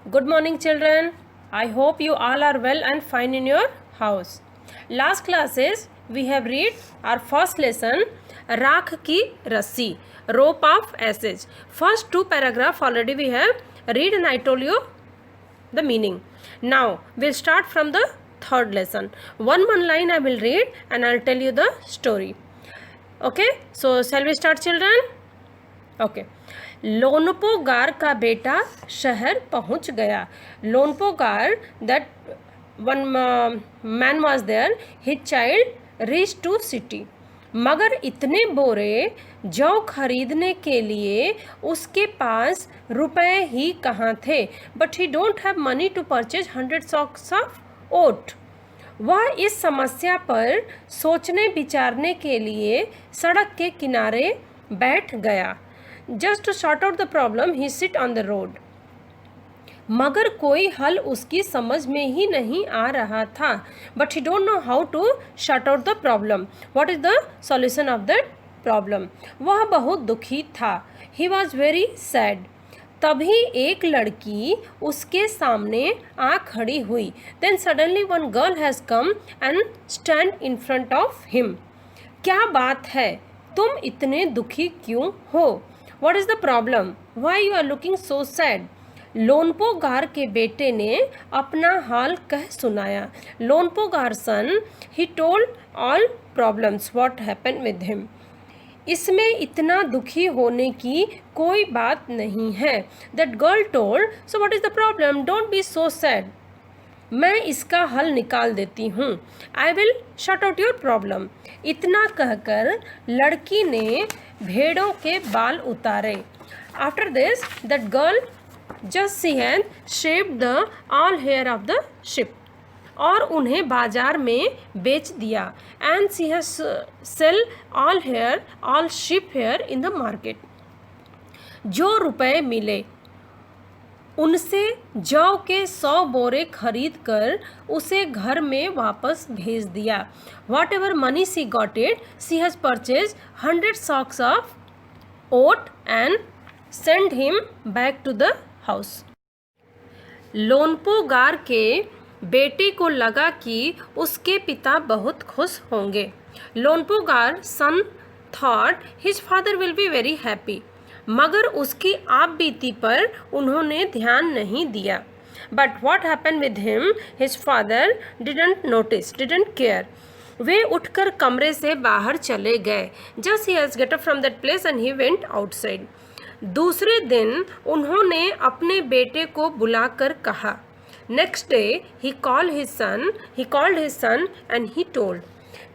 Good morning, children. I hope you all are well and fine in your house. Last classes we have read our first lesson, राख की रस्सी, rope of passage. First two paragraph already we have read and I told you the meaning. Now we'll start from the third lesson. One line I will read and I'll tell you the story. Okay, so shall we start, children? Okay. लोनपो गार का बेटा शहर पहुंच गया. लोनपो गार, that one man was there, his child reached to city. मगर इतने बोरे जौ खरीदने के लिए उसके पास रुपए ही कहाँ थे. But he don't have money to purchase 100 sacks of oat. वह इस समस्या पर सोचने विचारने के लिए सड़क के किनारे बैठ गया. Just to sort out the problem, he sit on the road. मगर कोई हल उसकी समझ में ही नहीं आ रहा था. But he don't know how to sort out the problem. What is the solution of that problem? वह बहुत दुखी था. He was very sad. तभी एक लड़की उसके सामने आ खड़ी हुई. Then suddenly one girl has come and stand in front of him. क्या बात है? तुम इतने दुखी क्यों हो? What is the problem? Why you are looking so sad? लोनपो Gar के बेटे ने अपना हाल कह सुनाया. लोनपो गार son, he told all problems what happened with him. इसमें इतना दुखी होने की कोई बात नहीं है. That girl told, so what is the problem? Don't be so sad. मैं इसका हल निकाल देती हूँ. I will short out your problem. इतना कहकर लड़की ने भेड़ों के बाल उतारे. After this that girl just she had shaped the all hair of the sheep और उन्हें बाजार में बेच दिया. And she has sell all hair all sheep hair in the market. जो रुपए मिले उनसे जौ के 100 बोरे खरीद कर उसे घर में वापस भेज दिया. Whatever money she got it, she has purchase 100 sacks of oat and send him back to the house. Lonpo Gar के बेटे को लगा कि उसके पिता बहुत खुश होंगे. Lonpo Gar son thought his father will be very happy. मगर उसकी आप बीती पर उन्होंने ध्यान नहीं दिया. But what happen with him, his father didn't notice, didn't care. वे उठकर कमरे से बाहर चले गए. Just he has get up from that place and he went outside. दूसरे दिन उन्होंने अपने बेटे को बुलाकर कहा. Next day he called his son and he told,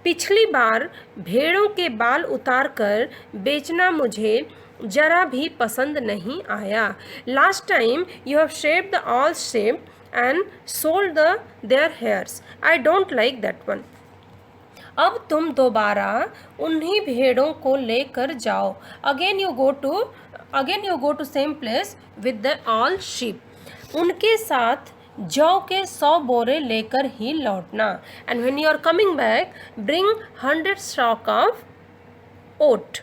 पिछली बार भेड़ों के बाल उतार कर बेचना मुझे जरा भी पसंद नहीं आया. Last time you have shaped the all sheep and sold the their hairs. I don't like that one. अब तुम दोबारा उन्हीं भेड़ों को लेकर जाओ. Again you go to same place with the all sheep. उनके साथ जौ के 100 बोरे लेकर ही लौटना. And when you are coming back bring 100 sacks of oat.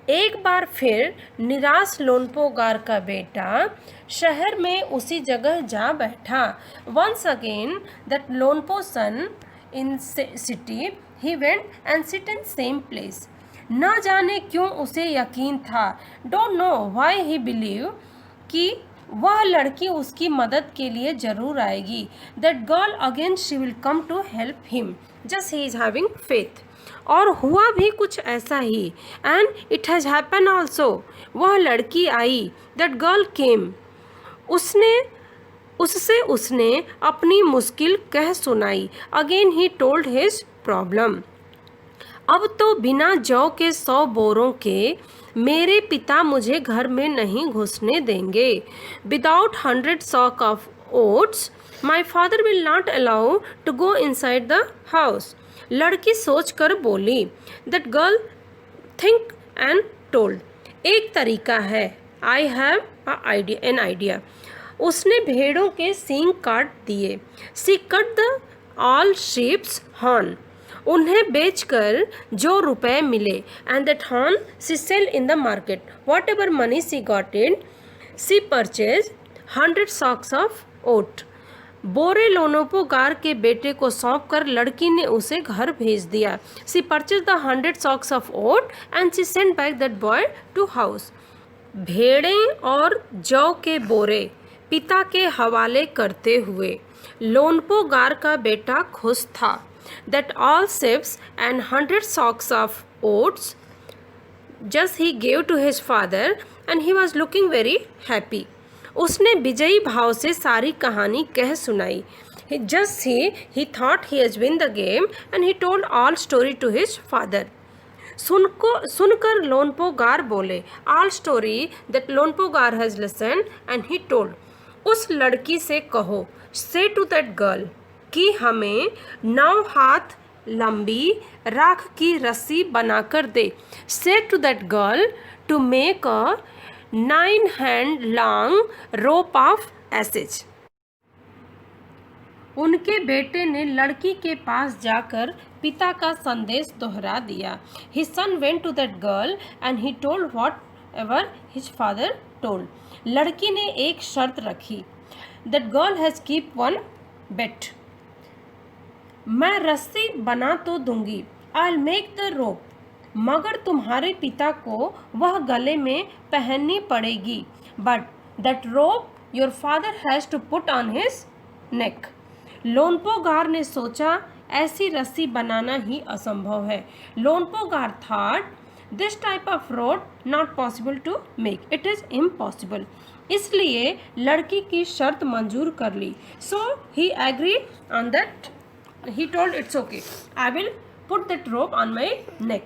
एक बार फिर निराश लोनपो गार का बेटा शहर में उसी जगह जा बैठा. Once again that Lonpo son in city he went and sit in same place. न जाने क्यों उसे यकीन था, don't know why he believe, कि वह लड़की उसकी मदद के लिए जरूर आएगी. That girl again she will come to help him. Just he is having faith. और हुआ भी कुछ ऐसा ही. And it has happen also. वह लड़की आई. दैट गर्ल केम. उसने अपनी मुश्किल कह सुनाई. Again he told his problem. अब तो बिना जौ के 100 बोरों के मेरे पिता मुझे घर में नहीं घुसने देंगे. Without 100 sacks of oats my father will not allow to go inside the house. लड़की सोचकर बोली. That girl think and told, एक तरीका है. I have an idea. उसने भेड़ों के सींग काट दिए. She cut the all sheeps horn. उन्हें बेचकर जो रुपए मिले and that horn she sell in the market. Whatever money she got it she purchase 100 sacks of oat. बोरे लोनोपोगार के बेटे को सौंपकर लड़की ने उसे घर भेज दिया. She purchased the 100 sacks of oat and she sent back that boy to house. भेड़ें और जौ के बोरे पिता के हवाले करते हुए लोनपोगार का बेटा खुश था. That all ships and 100 sacks of oats just he gave to his father and he was looking very happy. उसने विजयी भाव से सारी कहानी कह सुनाई. He thought he has won the game and he told all story to his father. सुनकर लोनपोगार बोले. All story that लोनपोगार has listened and he told. उस लड़की से कहो, say to that girl, कि हमें 9 हाथ लंबी राख की रस्सी बनाकर दे. Say to that girl to make a 9 hand long rope of ashes. उनके बेटे ने लड़की के पास जाकर पिता का संदेश दोहरा दिया. His son went to that girl and he told whatever his father told. लड़की ने एक शर्त रखी. That girl has kept one bet. मैं रस्सी बना तो दूंगी. I'll make the rope. मगर तुम्हारे पिता को वह गले में पहननी पड़ेगी. But that rope your father has to put on his neck. लोनपोगार ने सोचा ऐसी रस्सी बनाना ही असंभव है. लोनपोगार thought this type of rope not possible to make. It is impossible. इसलिए लड़की की शर्त मंजूर कर ली. So he agreed on that. He told it's okay. I will put that rope on my neck.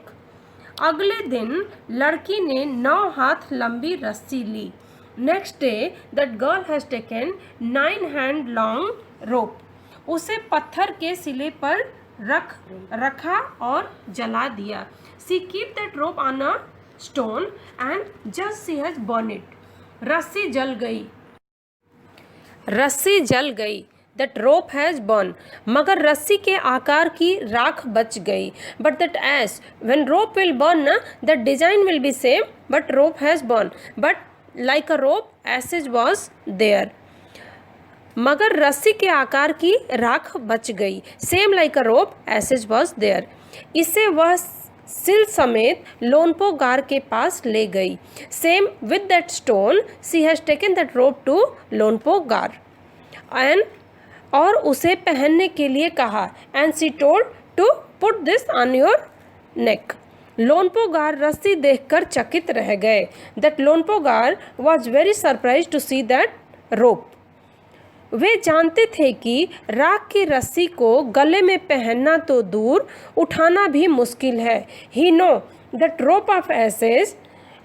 अगले दिन लड़की ने 9 हाथ लंबी रस्सी ली. Next day that girl has taken 9 hand long rope. उसे पत्थर के सिले पर रखा और जला दिया. She keep that rope on a stone and just she has burn it. रस्सी जल गई. That rope has burned. मगर रस्सी के आकार की राख बच गई. But that ash, when rope will burn, the design will be same, but rope has burned. But like a rope, ashes was there. मगर रस्सी के आकार की राख बच गई. Same like a rope, ashes was there. इसे वह सिल समेत लोनपोगार के पास ले गई. Same with that stone, she has taken that rope to लोनपोगार. And और उसे पहनने के लिए कहा. And she told to put this on your neck. Lonpo Gar रस्सी देखकर चकित रह गए. That Lonpo Gar was very surprise to see that rope. वे जानते थे कि राख की रस्सी को गले में पहनना तो दूर, उठाना भी मुश्किल है. He know that rope of ashes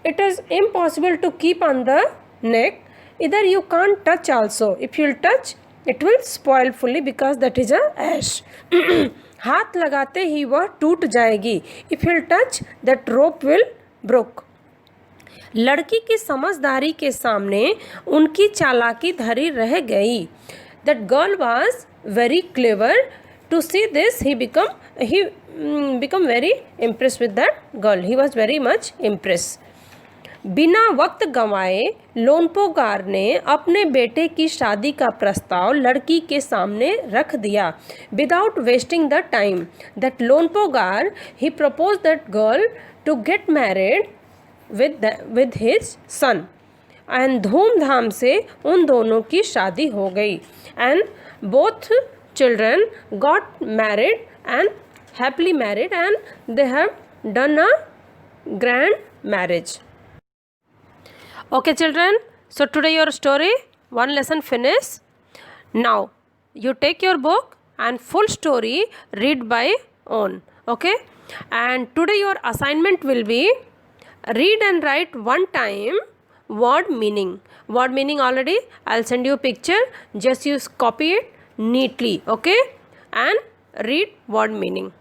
it is impossible to keep on the neck. इधर you can't touch also. If you touch it will spoil fully because that is a ash. हाथ लगाते ही वह टूट जाएगी. If you touch that rope will broke. लड़की की समझदारी के सामने उनकी चालाकी धरी रह गई. That girl was very clever. To see this he become very impressed with that girl. He was very much impressed. बिना वक्त गंवाए लोनपोगार ने अपने बेटे की शादी का प्रस्ताव लड़की के सामने रख दिया. Without wasting the time that Lonpo Gar he propose that girl to get married with his son. And धूमधाम से उन दोनों की शादी हो गई. And both children got married and happily married and they have done a grand marriage. Okay children, so today your story, one lesson finished. Now you take your book and full story read by own. Okay, and today your assignment will be read and write one time word meaning. Word meaning already I'll send you a picture, just you copy it neatly. Okay, and read word meaning.